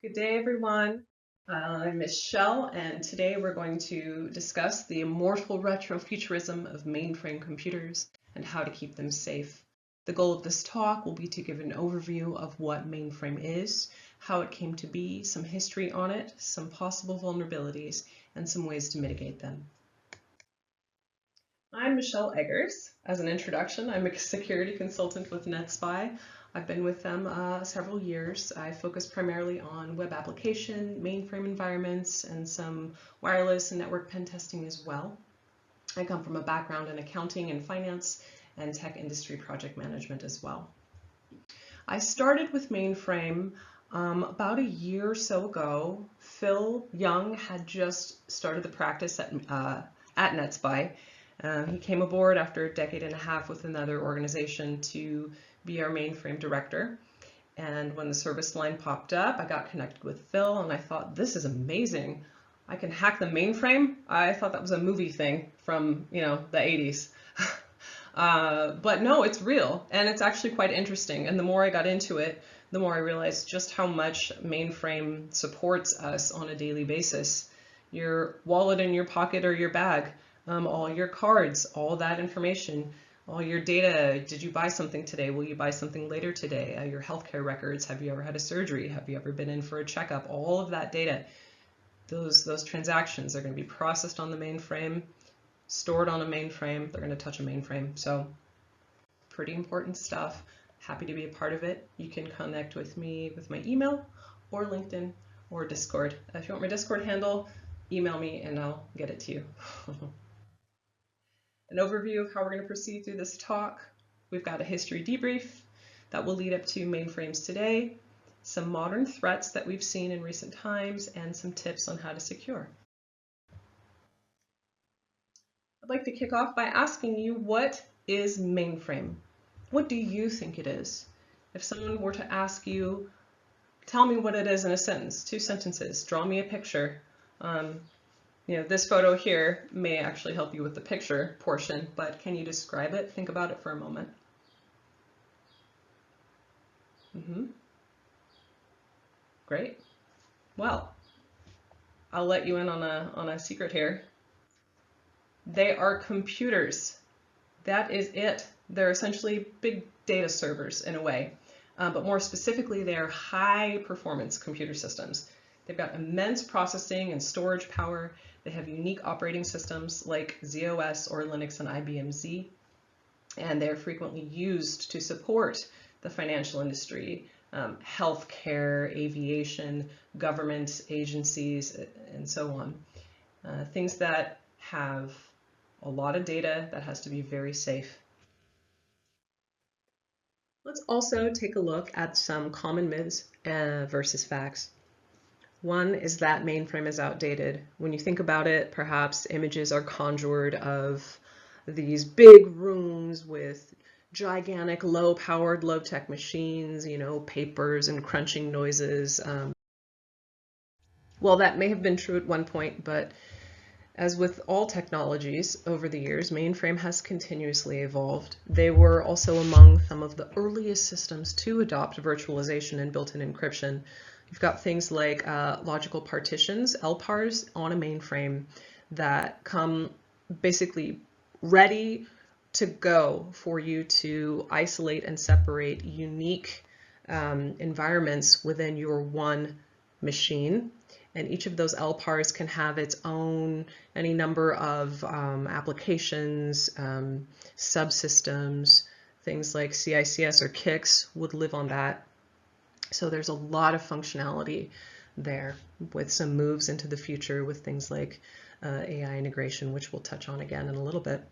Good day, everyone. I'm Michelle, and today we're going to discuss the immortal retrofuturism of mainframe computers and how to keep them safe. The goal of this talk will be to give an overview of what mainframe is, how it came to be, some history on it, some possible vulnerabilities, and some ways to mitigate them. I'm Michelle Eggers. As an introduction, I'm a security consultant with NetSpy. I've been with them several years. I focus primarily on web application, mainframe environments, and some wireless and network pen testing as well. I come from a background in accounting and finance and tech industry project management as well. I started with mainframe about a year or so ago. Phil Young had just started the practice at NetSpy. He came aboard after a decade and a half with another organization to be our mainframe director. And when the service line popped up, I got connected with Phil and I thought, this is amazing. I can hack the mainframe. I thought that was a movie thing from, the 80s. But no, it's real and it's actually quite interesting. And the more I got into it, the more I realized just how much mainframe supports us on a daily basis. Your wallet in your pocket or your bag, all your cards, all that information, all your data. Did you buy something today? Will you buy something later today? Your healthcare records. Have you ever had a surgery? Have you ever been in for a checkup? All of that data, those transactions are going to be processed on the mainframe, stored on a mainframe. They're going to touch a mainframe. So pretty important stuff. Happy to be a part of it. You can connect with me with my email or LinkedIn or Discord. If you want my Discord handle, email me and I'll get it to you. An overview of how we're going to proceed through this talk. We've got a history debrief that will lead up to mainframes today, some modern threats that we've seen in recent times, and some tips on how to secure. I'd like to kick off by asking you, what is mainframe? What do you think it is? If someone were to ask you, tell me what it is in a sentence, 2 sentences, draw me a picture. This photo here may actually help you with the picture portion, but can you describe it? Think about it for a moment. Great. Well, I'll let you in on a secret here. They are computers. That is it. They're essentially big data servers in a way, but more specifically, they are high performance computer systems. They've got immense processing and storage power. They have unique operating systems like z/OS or Linux and IBM Z, and they're frequently used to support the financial industry, healthcare, aviation, government agencies, and so on. Things that have a lot of data that has to be very safe. Let's also take a look at some common myths versus facts. One is that mainframe is outdated. When you think about it, perhaps images are conjured of these big rooms with gigantic, low-powered, low-tech machines, papers and crunching noises. Well, that may have been true at one point, but as with all technologies over the years, mainframe has continuously evolved. They were also among some of the earliest systems to adopt virtualization and built-in encryption. You've got things like logical partitions, LPARs, on a mainframe that come basically ready to go for you to isolate and separate unique environments within your one machine. And each of those LPARs can have its own, any number of applications, subsystems, things like CICS or CICS would live on that. So there's a lot of functionality there with some moves into the future with things like AI integration, which we'll touch on again in a little bit.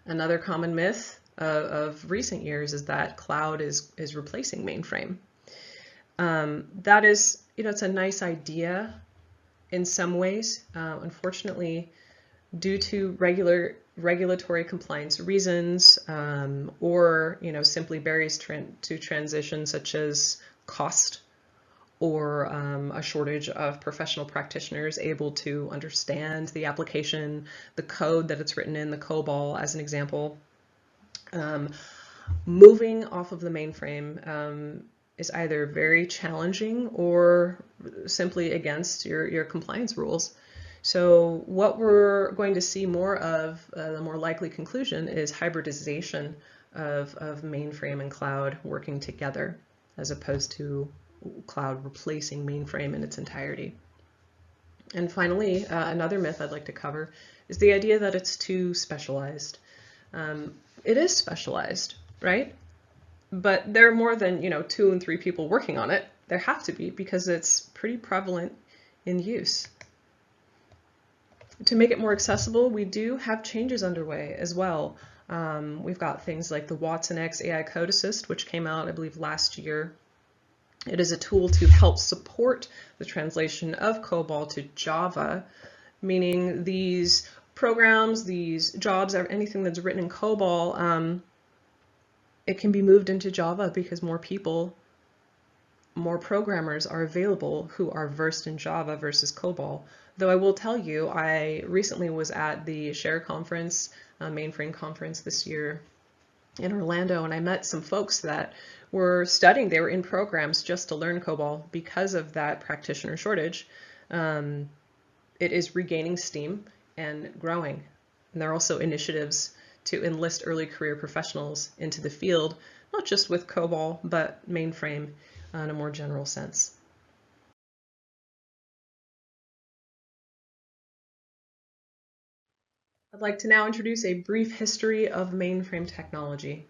Another common myth of recent years is that cloud is replacing mainframe. That is, it's a nice idea in some ways. Unfortunately, due to regulatory compliance reasons, or simply barriers to transition, such as cost or a shortage of professional practitioners able to understand the application, the code that it's written in, the COBOL as an example. Moving off of the mainframe is either very challenging or simply against your compliance rules. So what we're going to see more of, the more likely conclusion, is hybridization of mainframe and cloud working together, as opposed to cloud replacing mainframe in its entirety. And finally, another myth I'd like to cover is the idea that it's too specialized. It is specialized, right? But there are more than 2 and 3 people working on it. There have to be, because it's pretty prevalent in use. To make it more accessible, we do have changes underway as well. We've got things like the Watson X AI Code Assist, which came out, I believe, last year. It is a tool to help support the translation of COBOL to Java, meaning these programs, these jobs, or anything that's written in COBOL, it can be moved into Java because more people, more programmers are available who are versed in Java versus COBOL. Though I will tell you, I recently was at the Share conference, Mainframe conference this year in Orlando, and I met some folks that were studying. They were in programs just to learn COBOL because of that practitioner shortage. It is regaining steam and growing. And there are also initiatives to enlist early career professionals into the field, not just with COBOL, but mainframe in a more general sense. I'd like to now introduce a brief history of mainframe technology.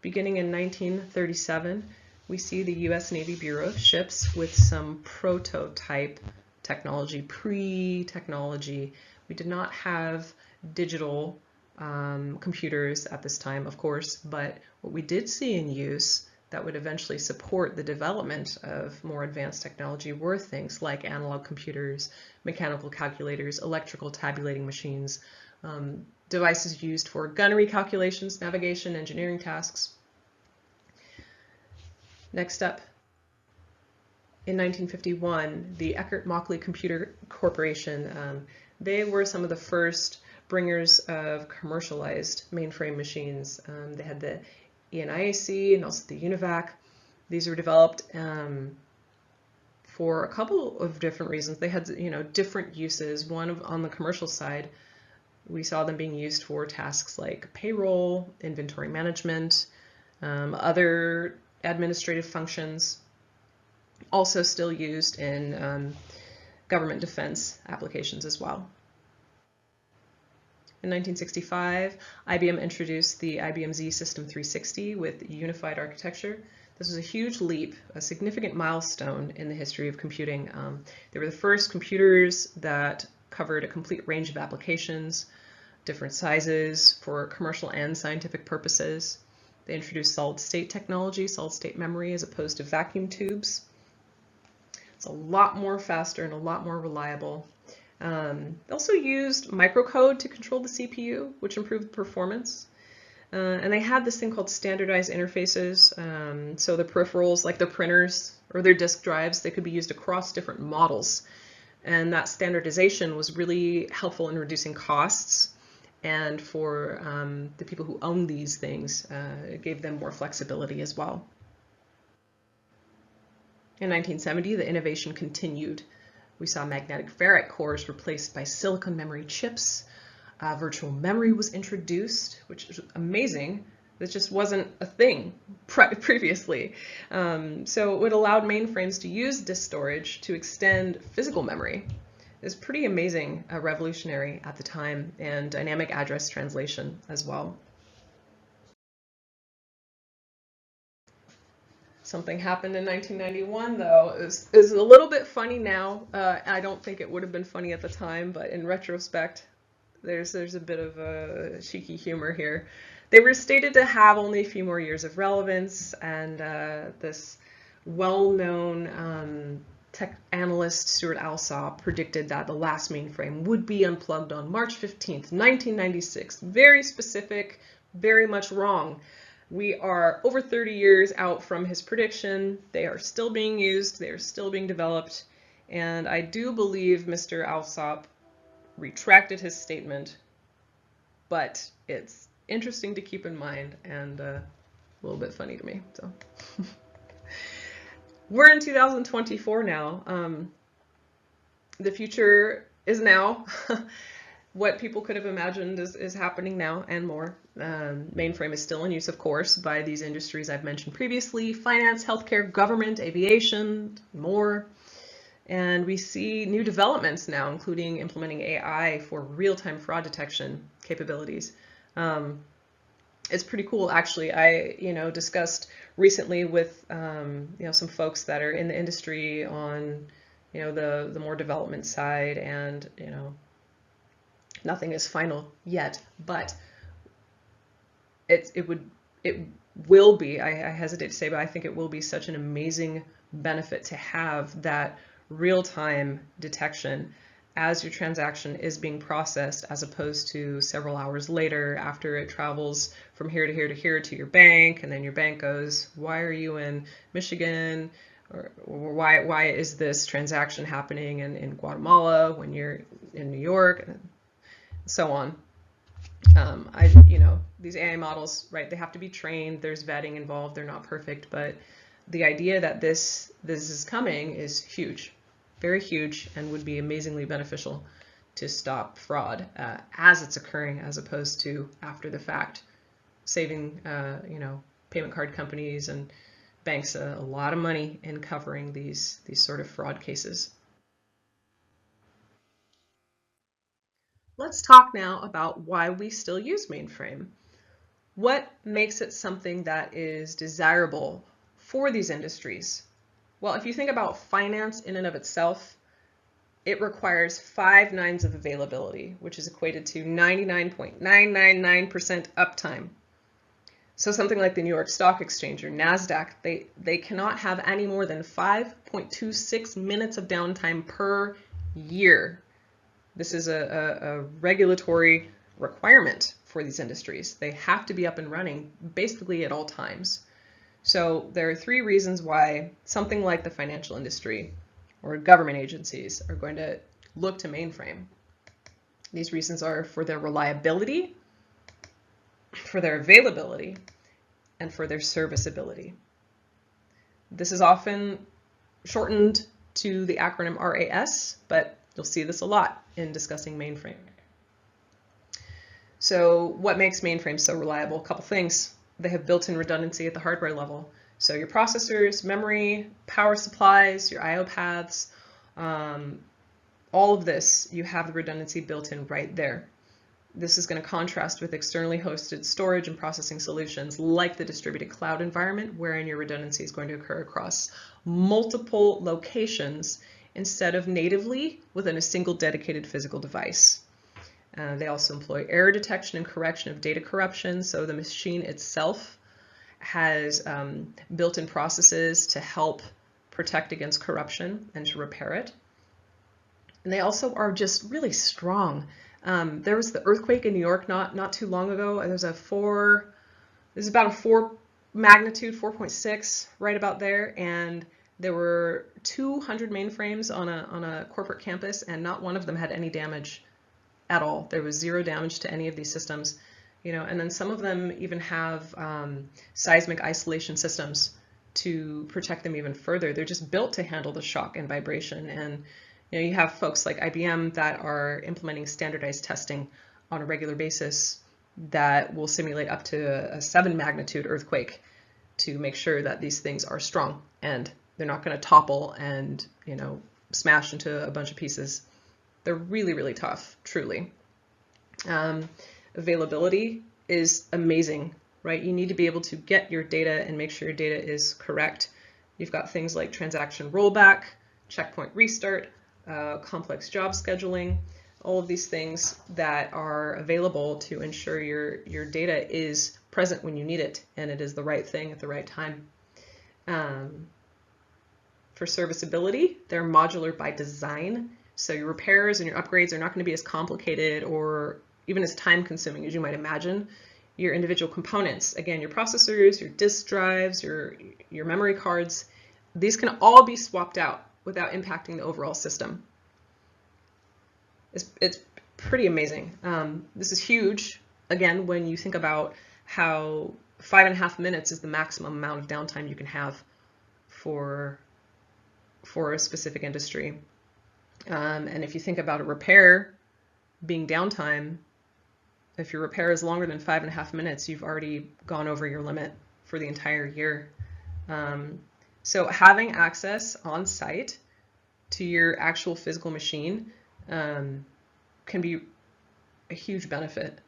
Beginning in 1937, we see the U.S. Navy Bureau of Ships with some prototype technology, pre-technology. We did not have digital computers at this time, of course, but what we did see in use that would eventually support the development of more advanced technology were things like analog computers, mechanical calculators, electrical tabulating machines, devices used for gunnery calculations, navigation, engineering tasks. Next up, in 1951, the Eckert-Mauchly Computer Corporation, they were some of the first bringers of commercialized mainframe machines. They had the ENIAC and also the UNIVAC. These were developed for a couple of different reasons. They had different uses. One on the commercial side, we saw them being used for tasks like payroll, inventory management, other administrative functions, also still used in government defense applications as well. In 1965, IBM introduced the IBM Z System 360 with unified architecture. This was a huge leap, a significant milestone in the history of computing. They were the first computers that covered a complete range of applications, different sizes for commercial and scientific purposes. They introduced solid-state technology, solid-state memory, as opposed to vacuum tubes. It's a lot more faster and a lot more reliable. They also used microcode to control the CPU, which improved performance. And they had this thing called standardized interfaces. So the peripherals, like their printers or their disk drives, they could be used across different models. And that standardization was really helpful in reducing costs. And for the people who own these things, it gave them more flexibility as well. In 1970, the innovation continued. We saw magnetic ferrite cores replaced by silicon memory chips. Virtual memory was introduced, which is amazing. This just wasn't a thing previously. So it allowed mainframes to use disk storage to extend physical memory. It was pretty amazing, revolutionary at the time, and dynamic address translation as well. Something happened in 1991, though. It was a little bit funny now. I don't think it would have been funny at the time, but in retrospect, there's a bit of a cheeky humor here. They were stated to have only a few more years of relevance, and this well-known tech analyst, Stuart Alsop, predicted that the last mainframe would be unplugged on March 15th, 1996. Very specific, very much wrong. We are over 30 years out from his prediction. They are still being used, they are still being developed, and I do believe Mr. Alsop retracted his statement, but it's interesting to keep in mind, and a little bit funny to me. So we're in 2024 now. The future is now. What people could have imagined is happening now and more. Mainframe is still in use, of course, by these industries I've mentioned previously: finance, healthcare, government, aviation, more. And we see new developments now, including implementing AI for real-time fraud detection capabilities. It's pretty cool, actually. I, discussed recently with, some folks that are in the industry on, the more development side, and, nothing is final yet, but it will be, I hesitate to say, but I think it will be such an amazing benefit to have that real-time detection as your transaction is being processed, as opposed to several hours later after it travels from here to here to here to your bank, and then your bank goes, why are you in Michigan? Or why is this transaction happening in Guatemala when you're in New York? And so on. These AI models, right, they have to be trained. There's vetting involved. They're not perfect, but the idea that this is coming is huge, very huge, and would be amazingly beneficial to stop fraud as it's occurring, as opposed to after the fact, saving payment card companies and banks a lot of money in covering these sort of fraud cases. Let's talk now about why we still use mainframe. What makes it something that is desirable for these industries? Well, if you think about finance in and of itself, it requires 5 nines of availability, which is equated to 99.999% uptime. So something like the New York Stock Exchange or NASDAQ, they cannot have any more than 5.26 minutes of downtime per year. This is a regulatory requirement for these industries. They have to be up and running basically at all times. So there are 3 reasons why something like the financial industry or government agencies are going to look to mainframe. These reasons are for their reliability, for their availability, and for their serviceability. This is often shortened to the acronym RAS, but you'll see this a lot in discussing mainframe. So what makes mainframe so reliable? A couple things. They have built-in redundancy at the hardware level. So your processors, memory, power supplies, your I/O paths, all of this, you have the redundancy built in right there. This is going to contrast with externally hosted storage and processing solutions like the distributed cloud environment, wherein your redundancy is going to occur across multiple locations instead of natively within a single dedicated physical device. They also employ error detection and correction of data corruption, so the machine itself has built-in processes to help protect against corruption and to repair it. And they also are just really strong. There was the earthquake in New York not too long ago. There's about a 4 magnitude, 4.6, right about there, and there were 200 mainframes on a corporate campus, and not one of them had any damage at all. There was 0 damage to any of these systems, and then some of them even have seismic isolation systems to protect them even further. They're just built to handle the shock and vibration. And you have folks like IBM that are implementing standardized testing on a regular basis that will simulate up to a 7 magnitude earthquake to make sure that these things are strong and they're not going to topple and smash into a bunch of pieces. They're really, really tough, truly. Availability is amazing, right? You need to be able to get your data and make sure your data is correct. You've got things like transaction rollback, checkpoint restart, complex job scheduling, all of these things that are available to ensure your data is present when you need it and it is the right thing at the right time. For serviceability, they're modular by design. So your repairs and your upgrades are not going to be as complicated or even as time consuming as you might imagine. Your individual components, again, your processors, your disk drives, your memory cards, these can all be swapped out without impacting the overall system. It's pretty amazing. This is huge, again, when you think about how 5.5 minutes is the maximum amount of downtime you can have for a specific industry. And if you think about a repair being downtime, if your repair is longer than 5.5 minutes, you've already gone over your limit for the entire year. So having access on site to your actual physical machine can be a huge benefit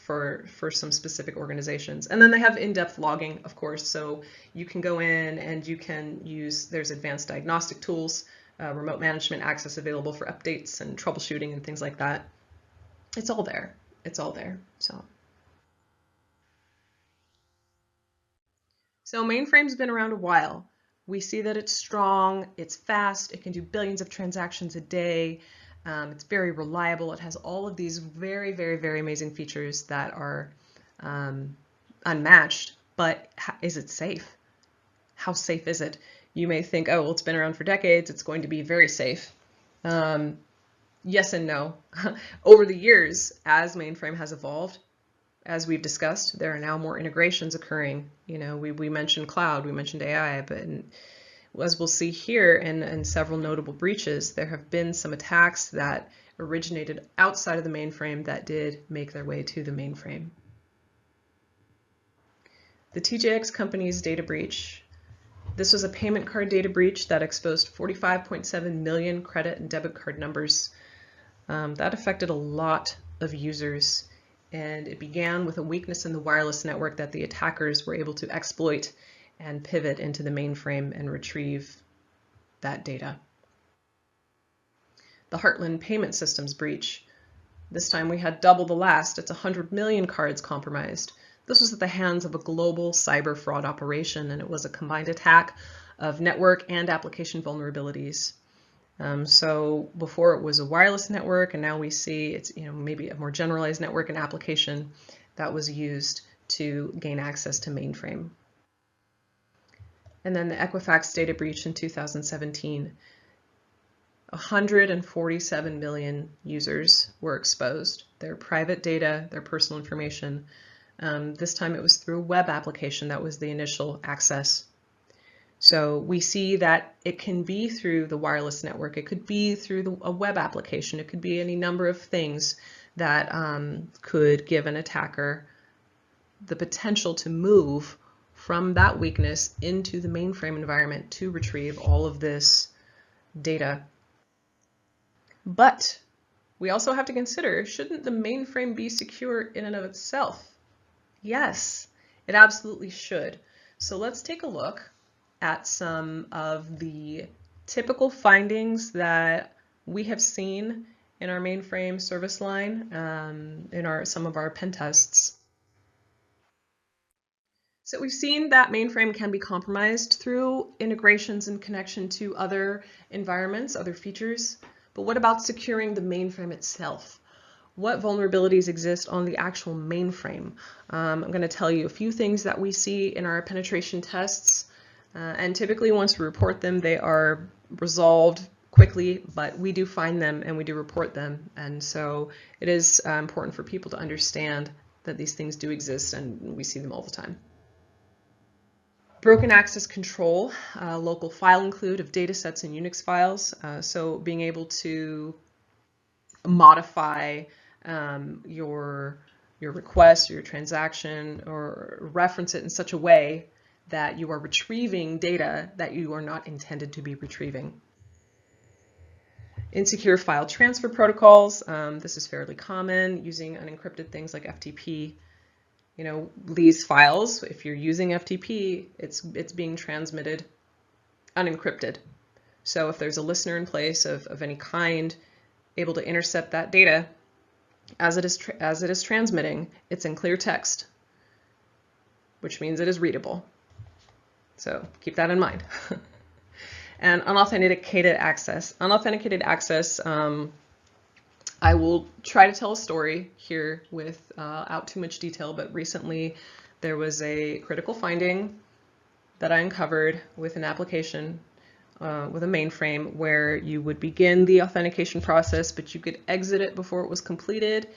for some specific organizations. And then they have in-depth logging, of course, so you can go in and you can use, there's advanced diagnostic tools, remote management access available for updates and troubleshooting and things like that. It's all there. It's all there. So Mainframe's been around a while. We see that it's strong, it's fast, it can do billions of transactions a day. It's very reliable. It has all of these very, very, very amazing features that are unmatched. But is it safe? How safe is it? You may think, oh, well, it's been around for decades. It's going to be very safe. Yes and no. Over the years, as Mainframe has evolved, as we've discussed, there are now more integrations occurring. You know, we mentioned cloud, we mentioned AI, but as we'll see here in several notable breaches, there have been some attacks that originated outside of the mainframe that did make their way to the mainframe. The TJX Company's data breach. This was a payment card data breach that exposed 45.7 million credit and debit card numbers. That affected a lot of users, and it began with a weakness in the wireless network that the attackers were able to exploit and pivot into the mainframe and retrieve that data. The Heartland Payment Systems breach. This time we had double the last. It's 100 million cards compromised. This was at the hands of a global cyber fraud operation, and it was a combined attack of network and application vulnerabilities. So before it was a wireless network, and now we see it's maybe a more generalized network and application that was used to gain access to mainframe. And then the Equifax data breach in 2017. 147 million users were exposed. Their private data, their personal information. This time it was through a web application that was the initial access. So we see that it can be through the wireless network. It could be through a web application. It could be any number of things that could give an attacker the potential to move from that weakness into the mainframe environment to retrieve all of this data. But we also have to consider, shouldn't the mainframe be secure in and of itself? Yes, it absolutely should. So let's take a look at some of the typical findings that we have seen in our mainframe service line in some of our pen tests. So we've seen that mainframe can be compromised through integrations and connection to other environments, other features. But what about securing the mainframe itself? What vulnerabilities exist on the actual mainframe? I'm going to tell you a few things that we see in our penetration tests. And typically once we report them, they are resolved quickly, but we do find them and we do report them. And so it is important for people to understand that these things do exist and we see them all the time. Broken access control, local file include of data sets and Unix files. So being able to modify your request, or your transaction, or reference it in such a way that you are retrieving data that you are not intended to be retrieving. Insecure file transfer protocols. This is fairly common, using unencrypted things like FTP. These files, if you're using FTP, it's being transmitted unencrypted. So if there's a listener in place of any kind able to intercept that data as it is transmitting, it's in clear text, which means it is readable. So keep that in mind. And unauthenticated access. Unauthenticated access, I will try to tell a story here without too much detail, but recently there was a critical finding that I uncovered with an application with a mainframe where you would begin the authentication process, but you could exit it before it was completed.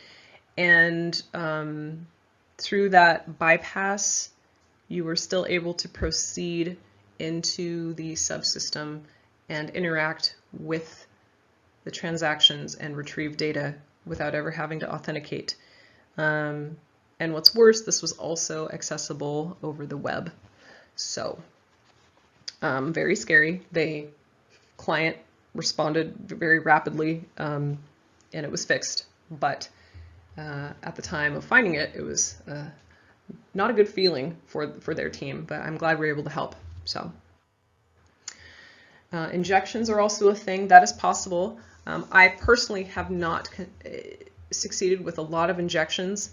And through that bypass, you were still able to proceed into the subsystem and interact with the transactions and retrieve data without ever having to authenticate. And what's worse, this was also accessible over the web. So very scary. The client responded very rapidly, and it was fixed. But at the time of finding it, it was not a good feeling for their team, but I'm glad we were able to help. So injections are also a thing that is possible. I personally have not succeeded with a lot of injections,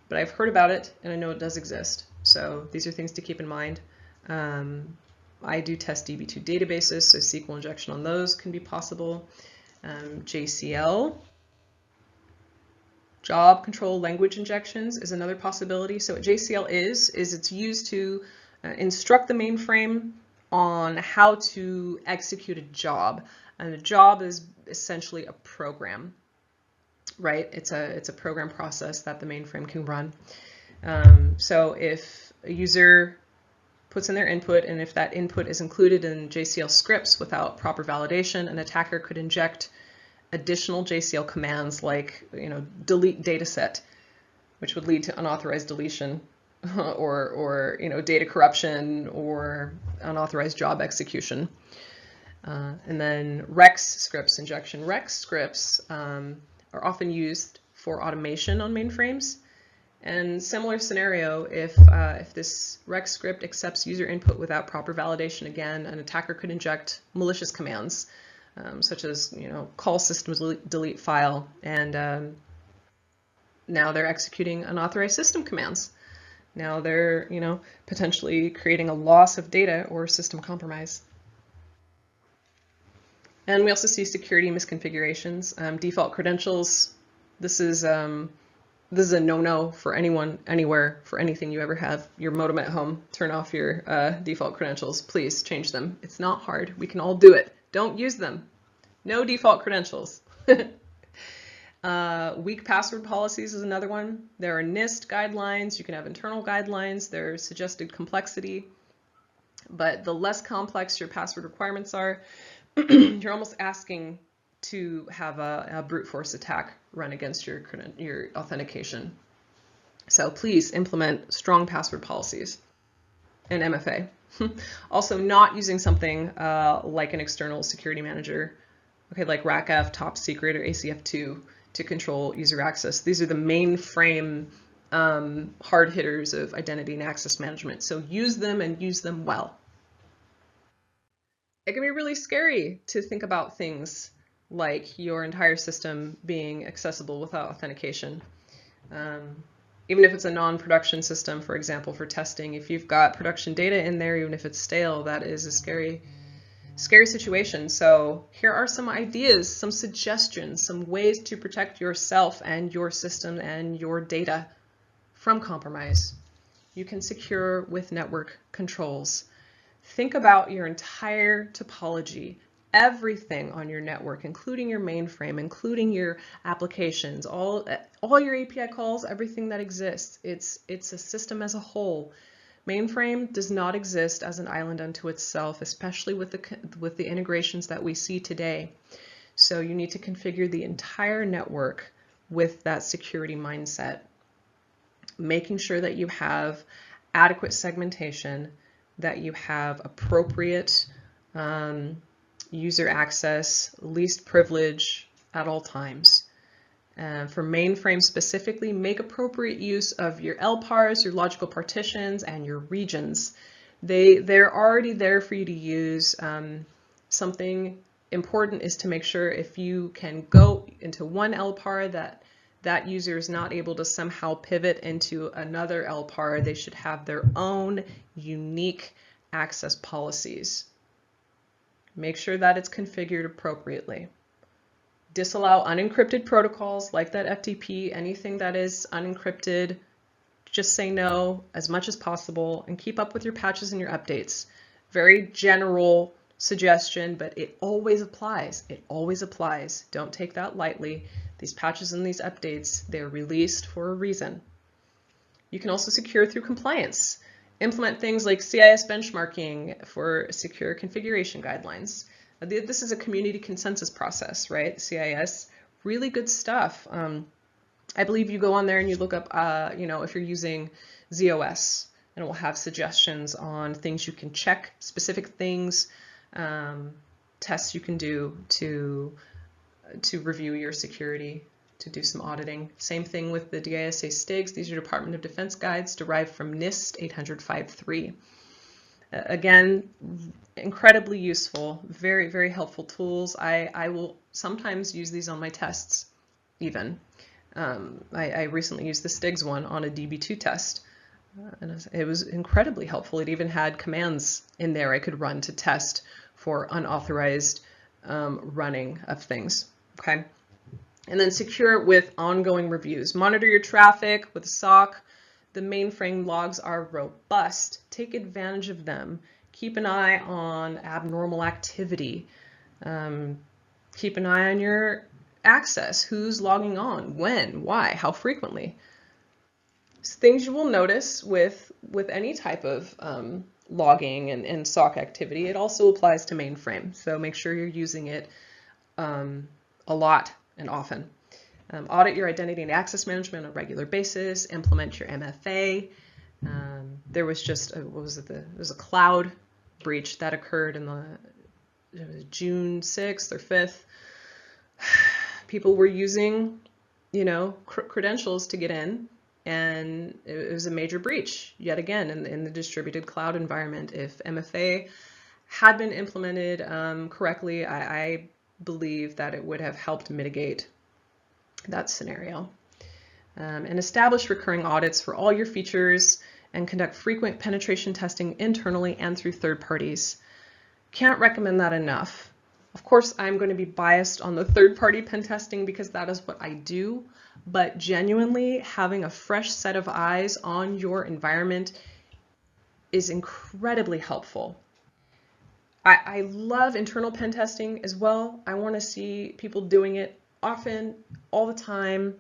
but I've heard about it and I know it does exist. So these are things to keep in mind. I do test DB2 databases, so SQL injection on those can be possible. JCL, job control language injections, is another possibility. So what JCL is it's used to instruct the mainframe on how to execute a job. And a job is essentially a program, right? It's a program process that the mainframe can run. So if a user puts in their input, and if that input is included in JCL scripts without proper validation, an attacker could inject additional JCL commands like, delete dataset, which would lead to unauthorized deletion, or data corruption, or unauthorized job execution. And then Rex scripts, injection Rex scripts are often used for automation on mainframes. And similar scenario, if this Rex script accepts user input without proper validation, again, an attacker could inject malicious commands, such as call system delete file, and now they're executing unauthorized system commands. Now they're potentially creating a loss of data or system compromise. And we also see security misconfigurations, default credentials. This is a no-no for anyone, anywhere, for anything you ever have. Your modem at home, turn off your default credentials. Please change them. It's not hard. We can all do it. Don't use them. No default credentials. Weak password policies is another one. There are NIST guidelines. You can have internal guidelines. There's suggested complexity. But the less complex your password requirements are, you're almost asking to have a brute force attack run against your authentication. So please implement strong password policies and MFA. Also, not using something like an external security manager, okay, like RACF, Top Secret, or ACF2 to control user access. These are the mainframe hard hitters of identity and access management. So use them and use them well. It can be really scary to think about things like your entire system being accessible without authentication. Even if it's a non-production system, for example, for testing, if you've got production data in there, even if it's stale, that is a scary situation. So here are some ideas, some suggestions, some ways to protect yourself and your system and your data from compromise. You can secure with network controls. Think about your entire topology, everything on your network, including your mainframe, including your applications, all your API calls, everything that exists. It's a system as a whole. Mainframe does not exist as an island unto itself, especially with the integrations that we see today. So you need to configure the entire network with that security mindset, making sure that you have adequate segmentation, that you have appropriate user access, least privilege at all times. For mainframe specifically, make appropriate use of your LPARs, your logical partitions, and your regions. They're already there for you to use. Something important is to make sure if you can go into one LPAR that user is not able to somehow pivot into another LPAR. They should have their own unique access policies. Make sure that it's configured appropriately. Disallow unencrypted protocols like that FTP, anything that is unencrypted. Just say no as much as possible and keep up with your patches and your updates. Very general suggestion, but it always applies. It always applies. Don't take that lightly. These patches and these updates, they're released for a reason. You can also secure through compliance. Implement things like CIS benchmarking for secure configuration guidelines. This is a community consensus process, right? CIS, really good stuff. I believe you go on there and you look up, if you're using ZOS, and it will have suggestions on things you can check, specific things, tests you can do to review your security, to do some auditing. Same thing with the DISA STIGs. These are Department of Defense guides derived from NIST 800-53. Again, incredibly useful, very, very helpful tools. I will sometimes use these on my tests even. I recently used the STIGs one on a DB2 test, and it was incredibly helpful. It even had commands in there I could run to test for unauthorized running of things. Okay, and then secure with ongoing reviews. Monitor your traffic with SOC. The mainframe logs are robust. Take advantage of them. Keep an eye on abnormal activity. Keep an eye on your access. Who's logging on? When? Why? How frequently? Things you will notice with any type of logging and SOC activity. It also applies to mainframe. So make sure you're using it a lot and often. Audit your identity and access management on a regular basis. Implement your MFA. There was just it was a cloud breach that occurred in June 6th or 5th. People were using, credentials to get in, and it was a major breach yet again in the distributed cloud environment. If MFA had been implemented correctly, I believe that it would have helped mitigate that scenario. And establish recurring audits for all your features and conduct frequent penetration testing internally and through third parties. Can't recommend that enough. Of course, I'm going to be biased on the third-party pen testing because that is what I do, but genuinely having a fresh set of eyes on your environment is incredibly helpful. I love internal pen testing as well. I want to see people doing it often, all the time,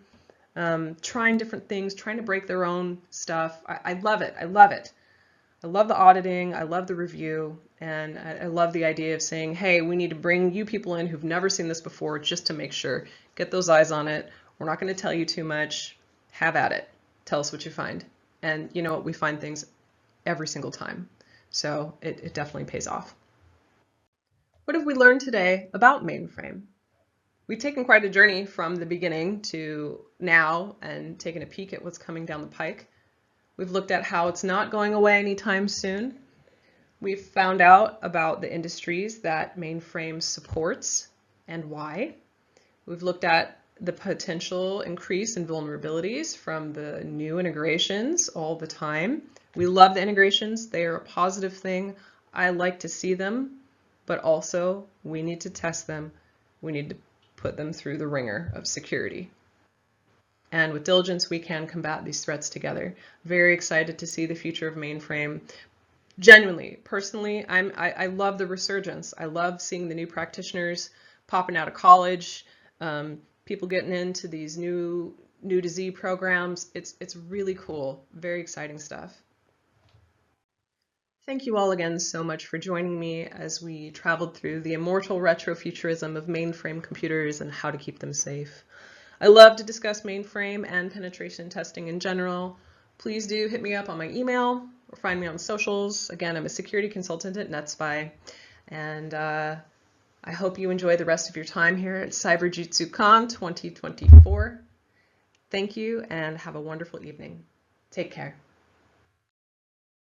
trying different things, trying to break their own stuff. I love it. I love it. I love the auditing. I love the review. And I love the idea of saying, hey, we need to bring you people in who've never seen this before just to make sure. Get those eyes on it. We're not going to tell you too much. Have at it. Tell us what you find. And you know what? We find things every single time. So it definitely pays off. What have we learned today about mainframe? We've taken quite a journey from the beginning to now and taken a peek at what's coming down the pike. We've looked at how it's not going away anytime soon. We've found out about the industries that mainframe supports and why. We've looked at the potential increase in vulnerabilities from the new integrations all the time. We love the integrations. They are a positive thing. I like to see them, but also we need to test them. We need to put them through the ringer of security. And with diligence, we can combat these threats together. Very excited to see the future of mainframe. Genuinely, personally, I love the resurgence. I love seeing the new practitioners popping out of college, people getting into these new to Z programs. It's really cool. Very exciting stuff. Thank you all again so much for joining me as we traveled through the immortal retrofuturism of mainframe computers and how to keep them safe. I love to discuss mainframe and penetration testing in general. Please do hit me up on my email or find me on socials. Again, I'm a security consultant at NetSpy, and I hope you enjoy the rest of your time here at CyberjutsuCon 2024. Thank you and have a wonderful evening. Take care.